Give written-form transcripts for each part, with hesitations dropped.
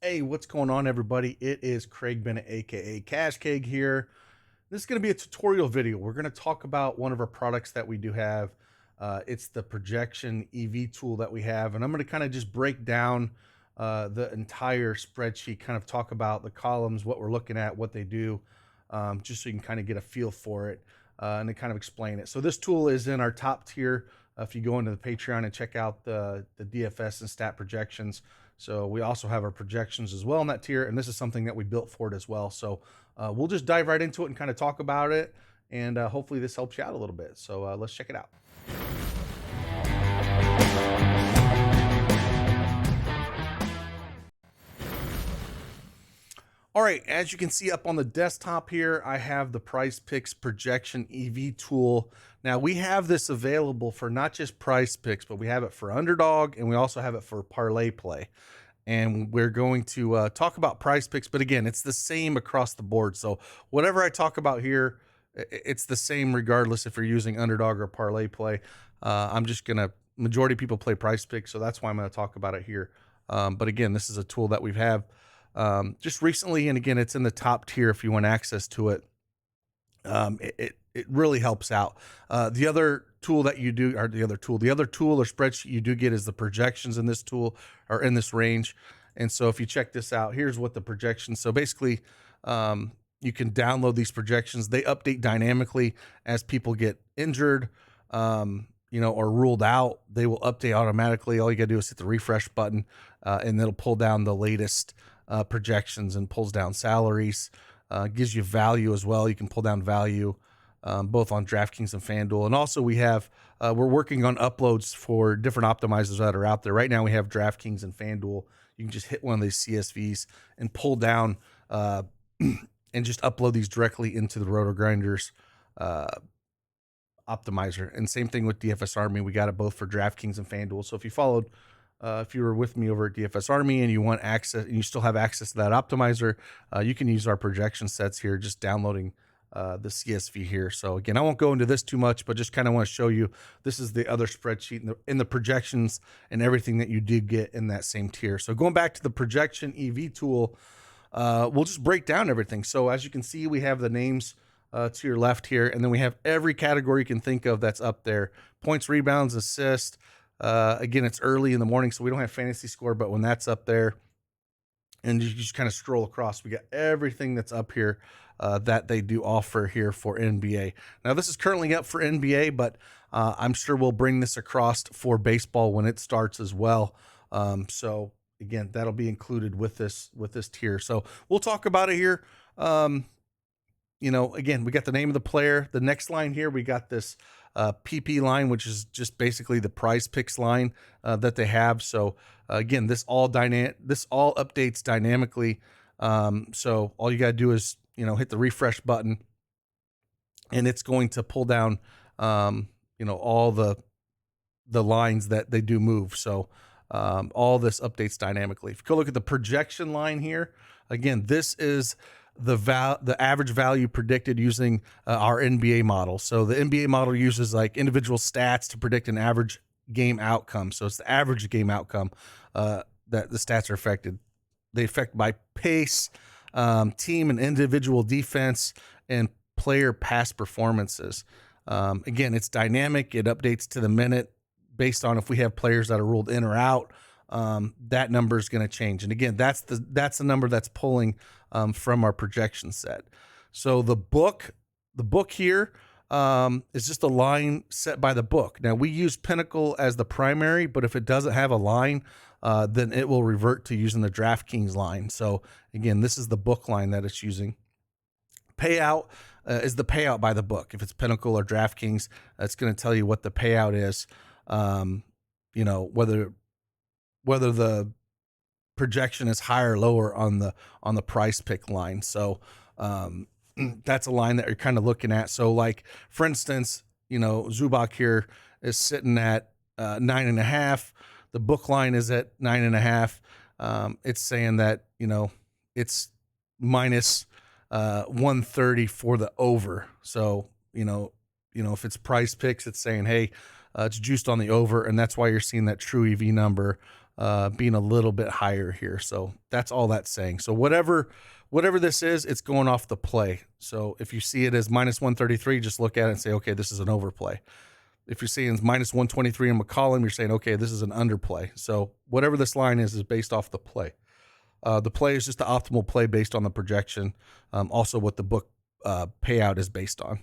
Hey, what's going on, everybody? It is Craig Bennett, aka Cash Cake here. This is going to be a tutorial video. We're going to talk about one of our products that we do have. It's the projection EV tool that we have, and I'm going to kind of just break down the entire spreadsheet, kind of talk about the columns, what we're looking at, what they do, just so you can kind of get a feel for it and then kind of explain it. So this tool is in our top tier. If you go into the Patreon and check out the DFS and stat projections. So we also have our projections as well in that tier, and this is something that we built for it as well. So we'll just dive right into it and kind of talk about it, and hopefully this helps you out a little bit. So let's check it out. All right, as you can see up on the desktop here, I have the PrizePicks projection EV tool. Now we have this available for not just PrizePicks, but we have it for Underdog, and we also have it for Parlay Play. And we're going to talk about PrizePicks, but again, it's the same across the board. So whatever I talk about here, it's the same regardless if you're using Underdog or Parlay Play. I'm just gonna, majority of people play PrizePicks, so that's why I'm gonna talk about it here. But again, this is a tool that we've had just recently, and again, it's in the top tier if you want access to it. It really helps out. The other tool that you do, or the other tool or spreadsheet you do get is the projections in this tool, or in this range. And so if you check this out, here's what the projections. So basically, you can download these projections. They update dynamically as people get injured, or ruled out. They will update automatically. All you gotta do is hit the refresh button, and it'll pull down the latest projections and pulls down salaries. Gives you value as well. You can pull down value both on DraftKings and FanDuel. And also we have, we're working on uploads for different optimizers that are out there. Right now we have DraftKings and FanDuel. You can just hit one of these CSVs and pull down and just upload these directly into the Roto Grinders optimizer. And same thing with DFS Army. We got it both for DraftKings and FanDuel. So if you followed, if you were with me over at DFS Army and you want access, and you still have access to that optimizer, you can use our projection sets here, just downloading the CSV here. So again, I won't go into this too much, but just kind of want to show you, this is the other spreadsheet in the projections and everything that you did get in that same tier. So going back to the projection EV tool, we'll just break down everything. So as you can see, we have the names to your left here, and then we have every category you can think of that's up there: points, rebounds, assists. Again, it's early in the morning, so we don't have fantasy score, but when that's up there and you just kind of scroll across, we got everything that's up here that they do offer here for NBA. Now, this is currently up for NBA, but I'm sure we'll bring this across for baseball when it starts as well. So again, that'll be included with this tier. So we'll talk about it here. Again, we got the name of the player. The next line here, we got this PP line, which is just basically the PrizePicks line that they have. So again, this all updates dynamically. So all you got to do is, hit the refresh button, and it's going to pull down, all the lines that they do move. So all this updates dynamically. If you go look at the projection line here, again, this is the average value predicted using our NBA model. So the NBA model uses like individual stats to predict an average game outcome. So it's the average game outcome that the stats are affected. They affect by pace, team and individual defense, and player past performances. Again, it's dynamic. It updates to the minute based on if we have players that are ruled in or out. That number is going to change. And again, that's the number that's pulling from our projection set. So the book here is just a line set by the book. Now we use Pinnacle as the primary, but if it doesn't have a line, then it will revert to using the DraftKings line. So again, this is the book line that it's using. Payout is the payout by the book. If it's Pinnacle or DraftKings, it's going to tell you what the payout is. Whether the projection is higher or lower on the PrizePick line. So that's a line that you're kind of looking at. So like, for instance, Zubac here is sitting at 9.5. The book line is at 9.5. It's saying that, it's minus 130 for the over. So, if it's PrizePicks, it's saying, hey, it's juiced on the over, and that's why you're seeing that truEV number being a little bit higher here. So that's all that's saying. So whatever this is, it's going off the play. So if you see it as minus 133, just look at it and say, okay, this is an overplay. If you're seeing minus 123 in McCollum, you're saying, okay, this is an underplay. So whatever this line is based off the play. The play is just the optimal play based on the projection. Also what the book payout is based on.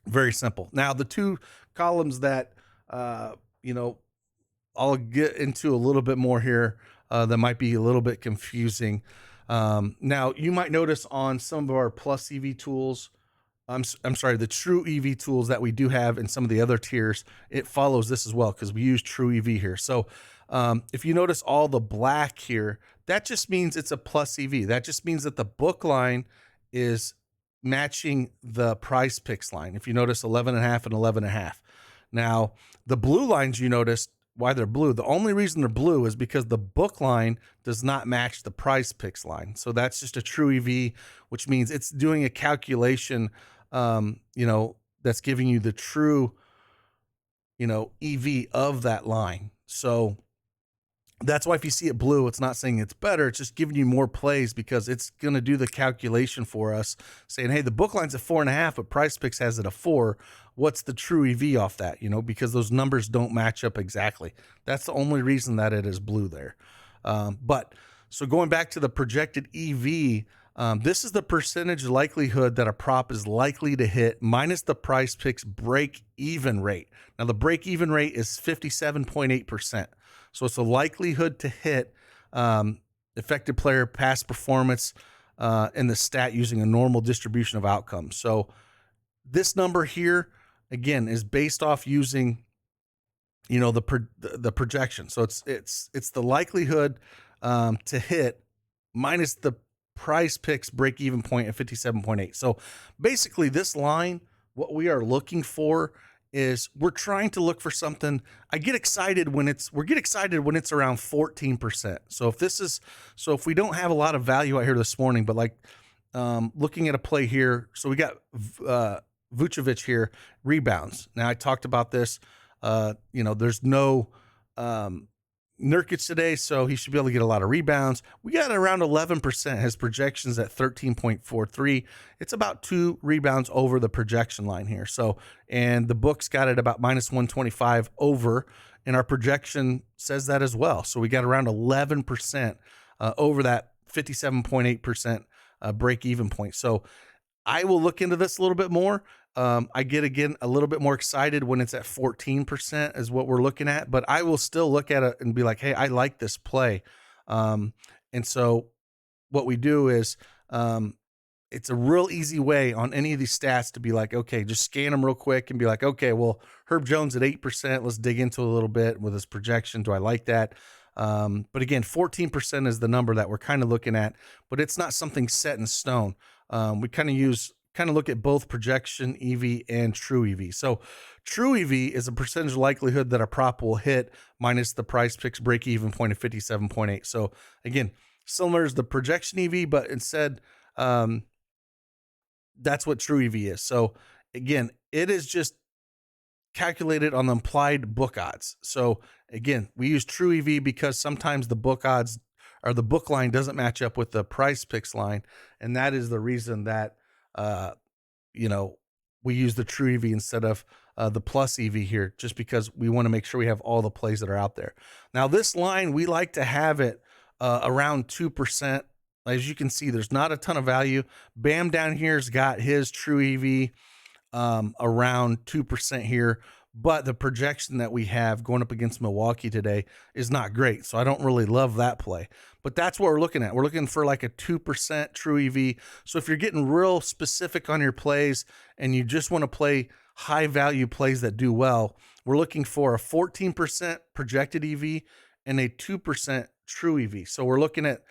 Very simple. Now, the two columns that, I'll get into a little bit more here that might be a little bit confusing. Now, you might notice on some of our plus EV tools, I'm sorry, the truEV tools that we do have in some of the other tiers, it follows this as well because we use truEV here. So if you notice all the black here, that just means it's a plus EV. That just means that the book line is matching the PrizePicks line. If you notice 11.5 and 11.5. Now, the blue lines, you noticed why they're blue. The only reason they're blue is because the book line does not match the PrizePicks line. So that's just a truEV, which means it's doing a calculation, that's giving you the true, EV of that line. So that's why if you see it blue, it's not saying it's better. It's just giving you more plays because it's going to do the calculation for us saying, hey, the book line's at 4.5, but PrizePicks has it a 4. What's the true EV off that? Because those numbers don't match up exactly. That's the only reason that it is blue there. So going back to the projected EV, this is the percentage likelihood that a prop is likely to hit minus the PrizePicks break-even rate. Now, the break-even rate is 57.8%. So it's a likelihood to hit effective player past performance in the stat using a normal distribution of outcomes. So this number here, again, is based off using, the projection. So it's the likelihood to hit minus the PrizePicks break-even point at 57.8. So basically, this line, what we are looking for is we're trying to look for something. We get excited when it's around 14%. So if we don't have a lot of value out here this morning, but looking at a play here, so we got Vucevic here, rebounds. Now I talked about this, there's no Nurkic today, so he should be able to get a lot of rebounds. We got around 11%. His projections at 13.43. It's about 2 rebounds over the projection line here. So, and the book's got it about minus 125 over, and our projection says that as well. So we got around 11% over that 57.8% break-even point. So I will look into this a little bit more. I get, again, a little bit more excited when it's at 14% is what we're looking at, but I will still look at it and be like, hey, I like this play. And so what we do is it's a real easy way on any of these stats to be like, okay, just scan them real quick and be like, okay, well, Herb Jones at 8%. Let's dig into a little bit with his projection. Do I like that? But again, 14% is the number that we're kind of looking at, but it's not something set in stone. We kind of look at both projection EV and truEV. So truEV is a percentage likelihood that a prop will hit minus the PrizePicks break-even point of 57.8. So again, similar as the projection EV, but instead, that's what truEV is. So again, it is just calculated on the implied book odds. So again, we use truEV because sometimes the book odds or the book line doesn't match up with the PrizePicks line, and that is the reason that we use the truEV instead of the plus EV here, just because we want to make sure we have all the plays that are out there. Now, this line, we like to have it around 2%. As you can see, there's not a ton of value. Bam down here's got his truEV around 2% here, but the projection that we have going up against Milwaukee today is not great. So I don't really love that play, but that's what we're looking at. We're looking for like a 2% truEV. So if you're getting real specific on your plays and you just want to play high value plays that do well, we're looking for a 14% projected EV and a 2% truEV. So we're looking at,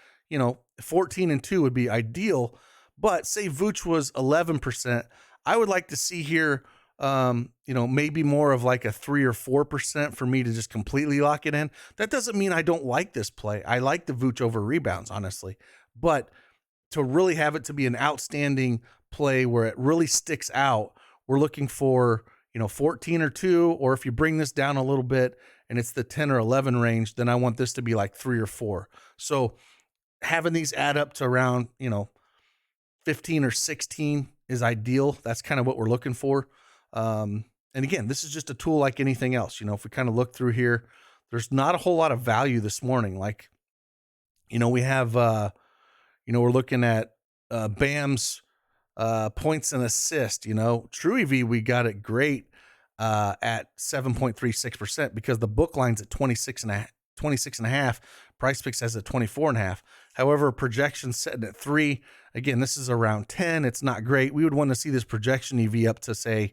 14 and 2 would be ideal, but say Vooch was 11%. I would like to see here, maybe more of like a 3 or 4% for me to just completely lock it in. That doesn't mean I don't like this play. I like the Vooch over rebounds, honestly, but to really have it to be an outstanding play where it really sticks out, we're looking for, 14 or 2, or if you bring this down a little bit and it's the 10 or 11 range, then I want this to be like 3 or 4. So having these add up to around, 15 or 16 is ideal. That's kind of what we're looking for. And again, this is just a tool like anything else. If we kind of look through here, there's not a whole lot of value this morning. Like, we have, we're looking at Bam's points and assist. truEV, we got it great at 7.36% because the book line's at 26.5. PrizePicks has at 24.5. However, projection's setting at 3. Again, this is around 10. It's not great. We would want to see this projection EV up to, say,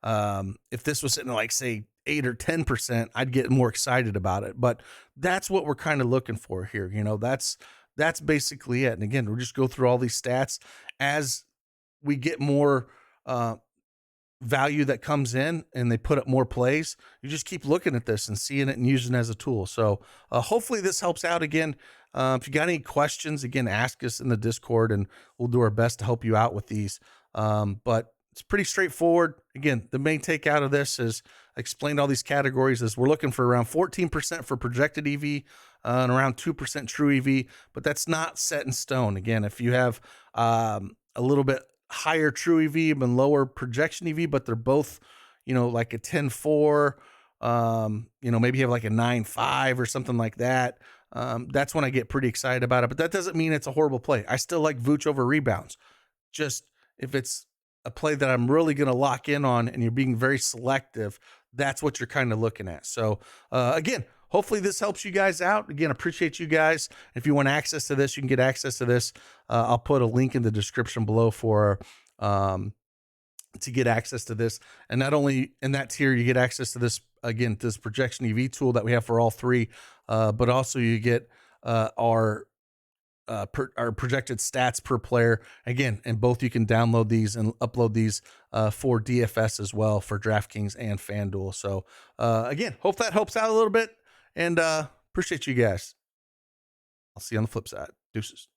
if this was sitting at, like, say, 8 or 10%, I'd get more excited about it. But that's what we're kind of looking for here. That's basically it. And again, we'll just go through all these stats as we get more value that comes in and they put up more plays. You just keep looking at this and seeing it and using it as a tool. So hopefully this helps out. Again, if you got any questions, again, ask us in the Discord and we'll do our best to help you out with these. But it's pretty straightforward. Again, the main take out of this is I explained all these categories is we're looking for around 14% for projected EV and around 2% truEV, but that's not set in stone. Again, if you have a little bit higher truEV and lower projection EV, but they're both, like a 10.4, maybe you have like a 9.5 or something like that. That's when I get pretty excited about it, but that doesn't mean it's a horrible play. I still like Vooch over rebounds. Just if it's a play that I'm really going to lock in on and you're being very selective, that's what you're kind of looking at. So again, hopefully this helps you guys out. Again, appreciate you guys. If you want access to this, you can get access to this. I'll put a link in the description below for to get access to this. And not only in that tier, you get access to this, again, this projection EV tool that we have for all three, but also you get our projected stats per player. Again, and both you can download these and upload these for DFS as well for DraftKings and FanDuel. So again, hope that helps out a little bit and appreciate you guys. I'll see you on the flip side. Deuces.